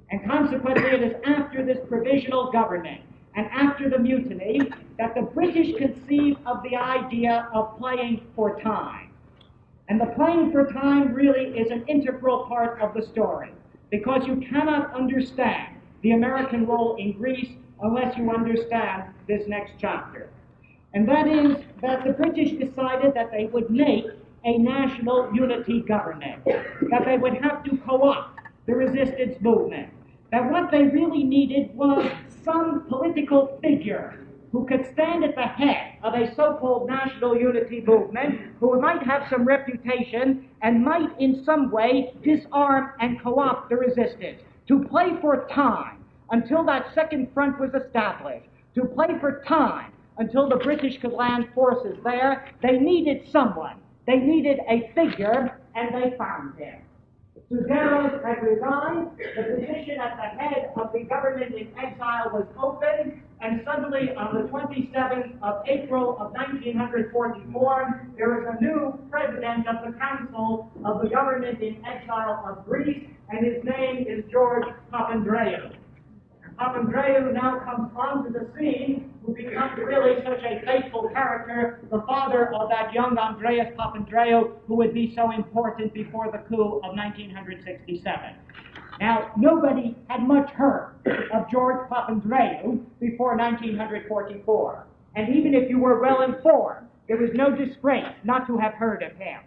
And consequently, it is after this provisional government and after the mutiny that the British conceive of the idea of playing for time. And the playing for time really is an integral part of the story, because you cannot understand the American role in Greece unless you understand this next chapter. And that is that the British decided that they would make a national unity government, that they would have to co-opt the resistance movement, that what they really needed was some political figure who could stand at the head of a so-called national unity movement, who might have some reputation and might in some way disarm and co-opt the resistance, to play for time until that second front was established, to play for time until the British could land forces there. They needed someone. They needed a figure, and they found him. Suderos had resigned, the position at the head of the government in exile was open, and suddenly on the 27th of April of 1944, there is a new president of the Council of the Government in Exile of Greece, and his name is George Papandreou. Papandreou now comes onto the scene, who becomes really such a faithful character, the father of that young Andreas Papandreou, who would be so important before the coup of 1967. Now, nobody had much heard of George Papandreou before 1944. And even if you were well informed, there was no disgrace not to have heard of him,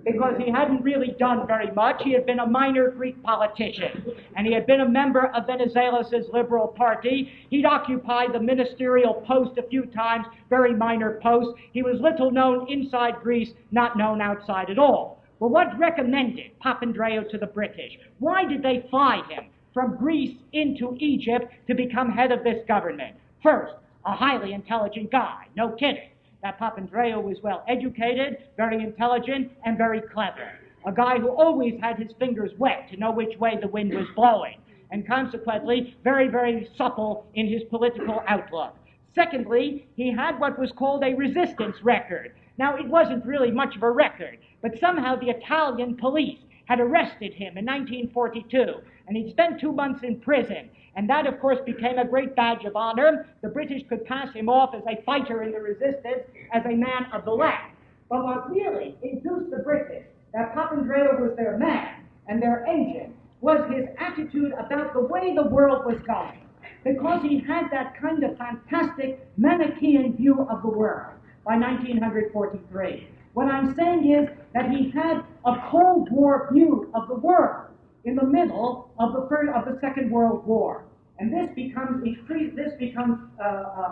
because he hadn't really done very much. He had been a minor Greek politician, and he had been a member of Venizelos' Liberal Party. He'd occupied the ministerial post a few times, very minor post. He was little known inside Greece, not known outside at all. Well, what recommended Papandreou to the British? Why did they fly him from Greece into Egypt to become head of this government? First, a highly intelligent guy, no kidding. That Papandreou was well educated, very intelligent, and very clever. A guy who always had his fingers wet to know which way the wind was blowing, and consequently very, very supple in his political outlook. Secondly, he had what was called a resistance record. Now, it wasn't really much of a record, but somehow the Italian police had arrested him in 1942, and he'd spent 2 months in prison. And that, of course, became a great badge of honor. The British could pass him off as a fighter in the resistance, as a man of the land. But what really induced the British that Papandreou was their man and their agent was his attitude about the way the world was going, because he had that kind of fantastic Manichaean view of the world by 1943. What I'm saying is that he had a Cold War view of the world in the middle of the Second World War. And this becomes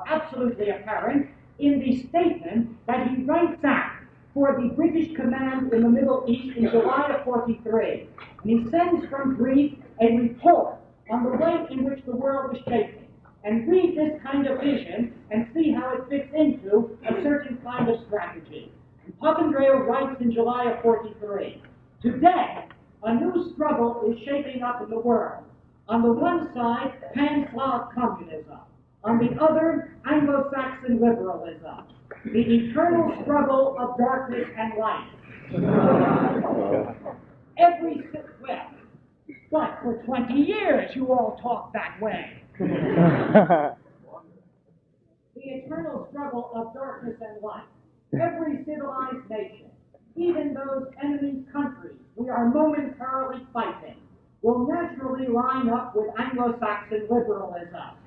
absolutely apparent in the statement that he writes out for the British command in the Middle East in July of 43. And he sends from Greece a report on the way in which the world was shaping. And read this kind of vision and see how it fits into a certain kind of strategy. And Papandreou writes in July of 43, "Today, a new struggle is shaping up in the world. On the one side, Pan-Slav communism. On the other, Anglo-Saxon liberalism. The eternal struggle of darkness and light." But for 20 years you all talk that way. The eternal struggle of darkness and light. Every civilized nation, even those enemy countries we are momentarily fighting, will naturally line up with Anglo-Saxon liberalism.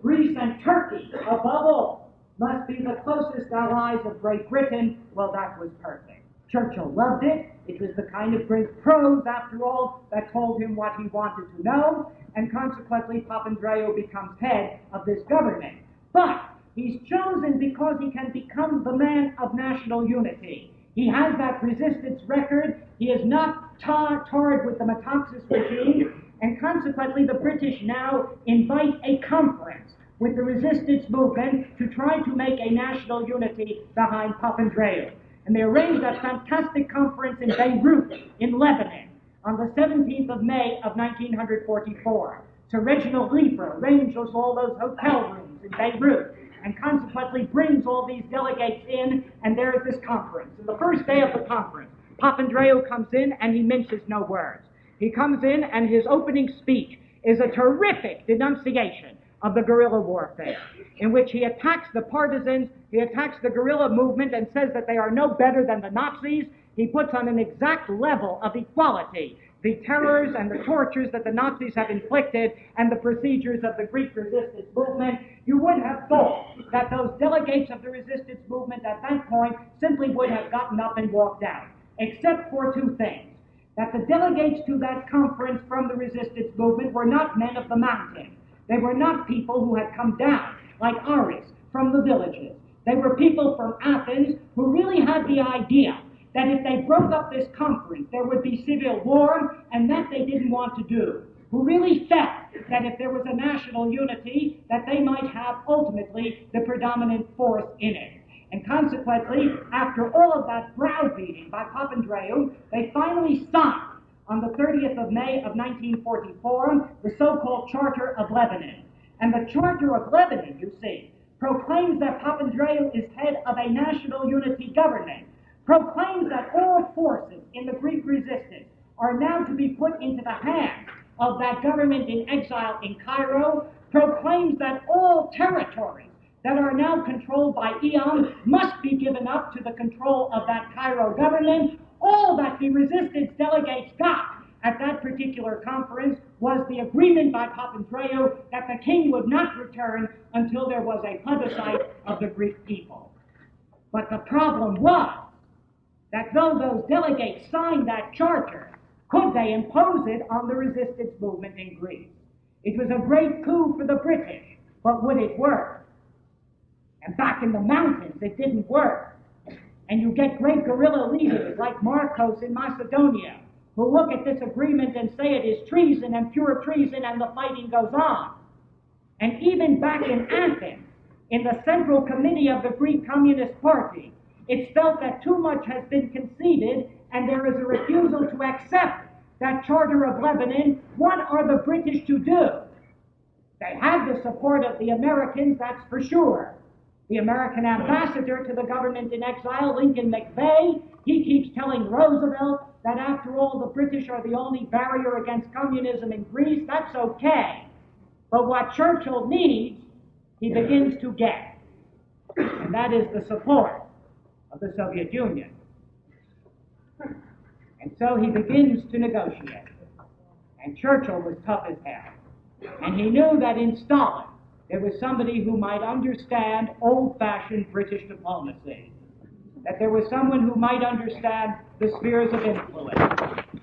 Greece and Turkey, above all, must be the closest allies of Great Britain. Well, that was perfect. Churchill loved it. It was the kind of great prose, after all, that told him what he wanted to know, and consequently Papandreou becomes head of this government. But he's chosen because he can become the man of national unity. He has that resistance record. He is not tarred with the Metaxas regime, and consequently the British now invite a conference with the resistance movement to try to make a national unity behind Papandreou. And they arranged that fantastic conference in Beirut, in Lebanon, on the 17th of May of 1944. Sir Reginald Leeper arranges all those hotel rooms in Beirut, and consequently brings all these delegates in, and there is this conference. And the first day of the conference, Papandreou comes in, and he minces no words. He comes in, and his opening speech is a terrific denunciation of the guerrilla warfare, in which he attacks the partisans, he attacks the guerrilla movement, and says that they are no better than the Nazis. He puts on an exact level of equality the terrors and the tortures that the Nazis have inflicted and the procedures of the Greek resistance movement. You would have thought that those delegates of the resistance movement at that point simply would have gotten up and walked out, except for two things: that the delegates to that conference from the resistance movement were not men of the mountain. They were not people who had come down, like Aris, from the villages. They were people from Athens who really had the idea that if they broke up this conference, there would be civil war, and that they didn't want to do. Who really felt that if there was a national unity, that they might have ultimately the predominant force in it. And consequently, after all of that browbeating by Papandreou, they finally signed, on the 30th of May of 1944, the so-called Charter of Lebanon. And the Charter of Lebanon, you see, proclaims that Papandreou is head of a national unity government, proclaims that all forces in the Greek resistance are now to be put into the hands of that government in exile in Cairo, proclaims that all territories that are now controlled by Eon must be given up to the control of that Cairo government. All that the resistance delegates got at that particular conference was the agreement by Papandreou that the king would not return until there was a plebiscite of the Greek people. But the problem was that though those delegates signed that charter, could they impose it on the resistance movement in Greece? It was a great coup for the British, but would it work? And back in the mountains, it didn't work. And you get great guerrilla leaders like Marcos in Macedonia, who look at this agreement and say it is treason and pure treason, and the fighting goes on. And even back in Athens, in the Central Committee of the Greek Communist Party, it's felt that too much has been conceded, and there is a refusal to accept that Charter of Lebanon. What are the British to do? They have the support of the Americans, that's for sure. The American ambassador to the government in exile, Lincoln McVeigh, he keeps telling Roosevelt that after all, the British are the only barrier against communism in Greece. That's okay. But what Churchill needs, he begins to get. And that is the support of the Soviet Union. And so he begins to negotiate. And Churchill was tough as hell. And he knew that in Stalin, there was somebody who might understand old-fashioned British diplomacy. That there was someone who might understand the spheres of influence.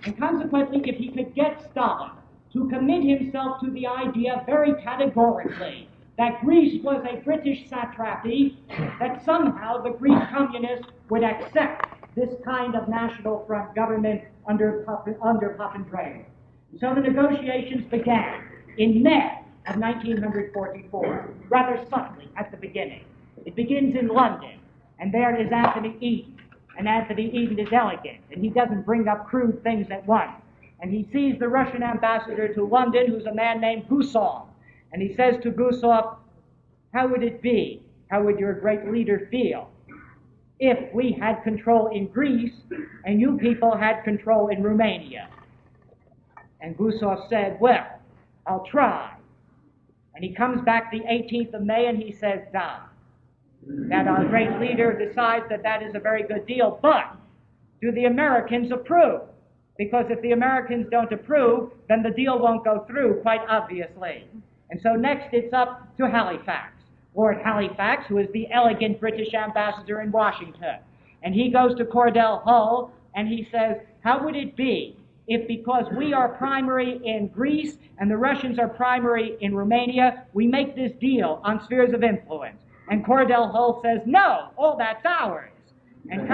And consequently, if he could get Stalin to commit himself to the idea very categorically that Greece was a British satrapy, that somehow the Greek communists would accept this kind of national front government under Papandreou. So the negotiations began in May of 1944, rather subtly at the beginning. It begins in London, and there is Anthony Eden, And Anthony Eden is elegant, and he doesn't bring up crude things at once. And he sees the Russian ambassador to London, who's a man named Gusov. And he says to Gusov, how would it be, how would your great leader feel if we had control in Greece and you people had control in Romania? And Gusov said, well, I'll try. And he comes back the 18th of May and he says, da. That our great leader decides that that is a very good deal, but do the Americans approve? Because if the Americans don't approve, then the deal won't go through, quite obviously. And so next it's up to Halifax, Lord Halifax, who is the elegant British ambassador in Washington. And he goes to Cordell Hull and he says, how would it be if, because we are primary in Greece and the Russians are primary in Romania, we make this deal on spheres of influence? And Cordell Hull says, no, all that's ours. And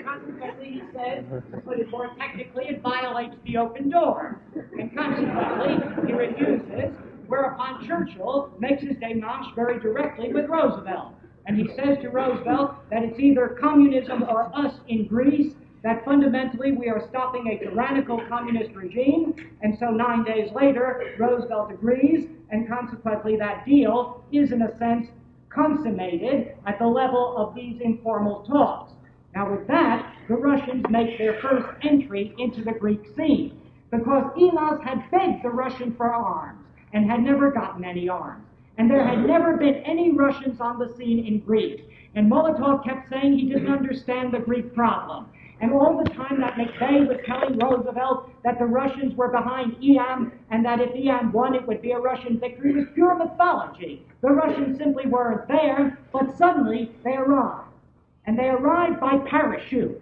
consequently, he says, to put it more technically, it violates the open door. And consequently, he refuses, whereupon Churchill makes his démarche very directly with Roosevelt. And he says to Roosevelt that it's either communism or us in Greece, that fundamentally we are stopping a tyrannical communist regime, and so 9 days later, Roosevelt agrees, and consequently that deal is in a sense consummated at the level of these informal talks. Now with that, the Russians make their first entry into the Greek scene, because Elas had begged the Russian for arms, and had never gotten any arms. And there had never been any Russians on the scene in Greece. And Molotov kept saying he didn't understand the Greek problem. And all the time that McVeigh was telling Roosevelt that the Russians were behind EM, and that if EM won, it would be a Russian victory, was pure mythology. The Russians simply weren't there, but suddenly they arrived. And they arrived by parachute.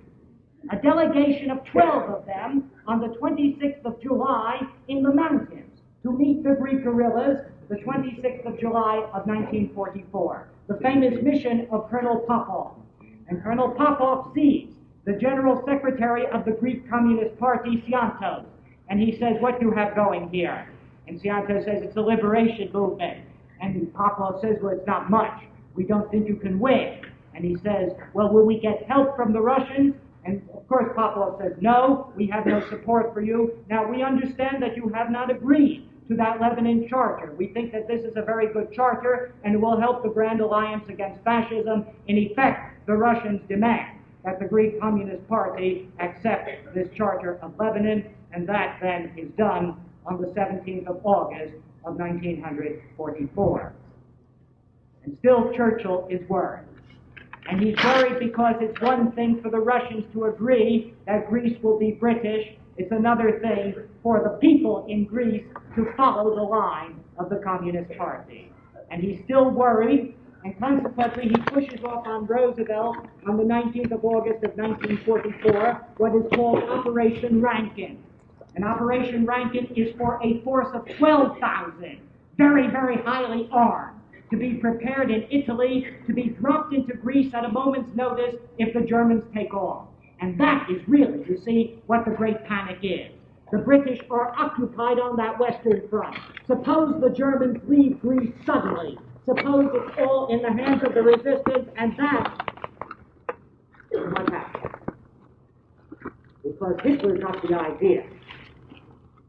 A delegation of 12 of them on the 26th of July in the mountains to meet the Greek guerrillas the 26th of July of 1944, the famous mission of Colonel Popov. And Colonel Popov sees the General Secretary of the Greek Communist Party, Tsiantos, and he says, what do you have going here? And Tsiantos says, it's a liberation movement. And Popov says, well, it's not much. We don't think you can win. And he says, well, will we get help from the Russians? And of course Popov says, no, we have no support for you. Now we understand that you have not agreed to that Lebanon Charter. We think that this is a very good charter and it will help the Grand Alliance against fascism. In effect, the Russians demand that the Greek Communist Party accept this Charter of Lebanon, and that then is done on the 17th of August of 1944. And still Churchill is worried. And he's worried because it's one thing for the Russians to agree that Greece will be British. It's another thing for the people in Greece to follow the line of the Communist Party. And he's still worried, and consequently he pushes off on Roosevelt on the 19th of August of 1944 what is called Operation Rankin. And Operation Rankin is for a force of 12,000, very, very highly armed, to be prepared in Italy, to be dropped into Greece at a moment's notice if the Germans take off. And that is really, you see, what the great panic is. The British are occupied on that Western Front. Suppose the Germans leave Greece suddenly. Suppose it's all in the hands of the resistance, and that is what happened. Because Hitler got the idea.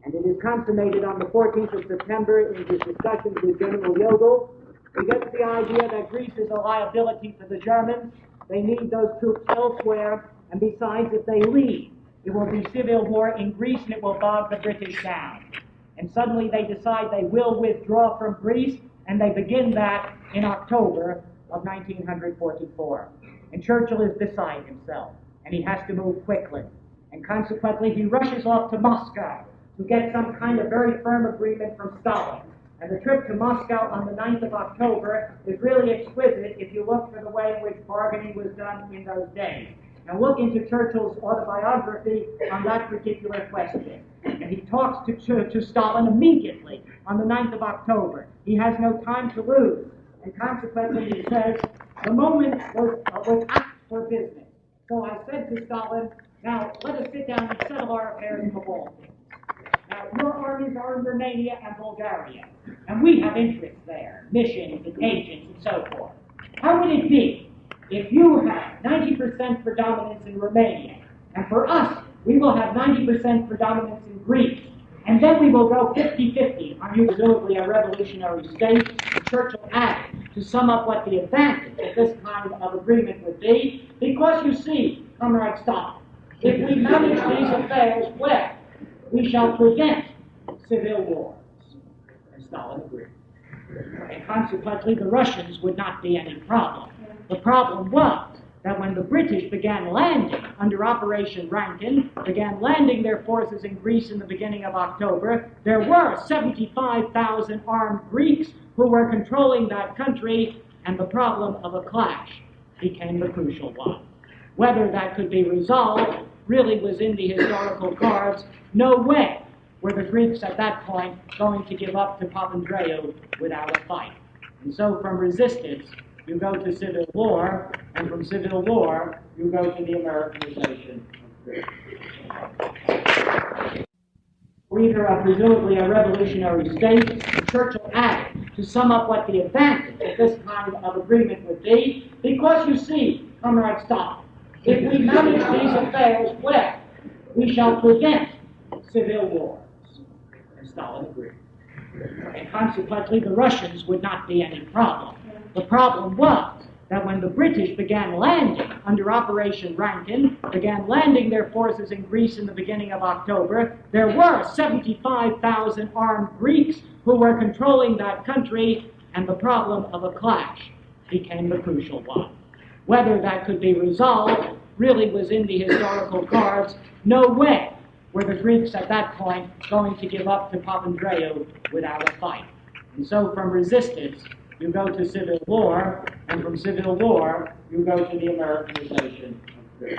And it is consummated on the 14th of September in his discussions with General Jodl. He gets the idea that Greece is a liability for the Germans. They need those troops elsewhere. And besides, if they leave, it will be civil war in Greece and it will bog the British down. And suddenly they decide they will withdraw from Greece, and they begin that in October of 1944. And Churchill is beside himself, and he has to move quickly. And consequently, he rushes off to Moscow to get some kind of very firm agreement from Stalin. And the trip to Moscow on the 9th of October is really exquisite if you look for the way in which bargaining was done in those days. Now look into Churchill's autobiography on that particular question. And he talks to Stalin immediately on the 9th of October. He has no time to lose. And consequently he says, the moment was apt for business. So I said to Stalin, now let us sit down and settle our affairs in the Baltics. Now your armies are in Romania and Bulgaria. And we have interests there, missions and agents and so forth. How would it be if you had 90% predominance in Romania, and for us, we will have 90% predominance in Greece, and then we will go 50-50 on you presumably a revolutionary state? Churchill added to sum up what the advantage of this kind of agreement would be, because you see, Comrade Stalin, if we manage these affairs well, we shall prevent civil wars. And Stalin agreed. And consequently, the Russians would not be any problem. The problem was that when the British began landing under Operation Rankin, began landing their forces in Greece in the beginning of October, there were 75,000 armed Greeks who were controlling that country, and the problem of a clash became the crucial one. Whether that could be resolved really was in the historical cards. No way were the Greeks at that point going to give up to Papandreou without a fight. And so from resistance, you go to civil war, and from civil war, you go to the Americanization of Greece. Either presumably a revolutionary state, Churchill added to sum up what the advantage of this kind of agreement would be, because you see, Comrade Stalin, if we manage these affairs well, we shall prevent civil wars. And Stalin agreed. And consequently, the Russians would not be any problem. The problem was that when the British began landing under Operation Rankin, began landing their forces in Greece in the beginning of October, there were 75,000 armed Greeks who were controlling that country, and the problem of a clash became the crucial one. Whether that could be resolved really was in the historical cards. No way were the Greeks at that point going to give up to Papandreou without a fight. And so from resistance, you go to civil war, and from civil war, you go to the Americanization of Greece.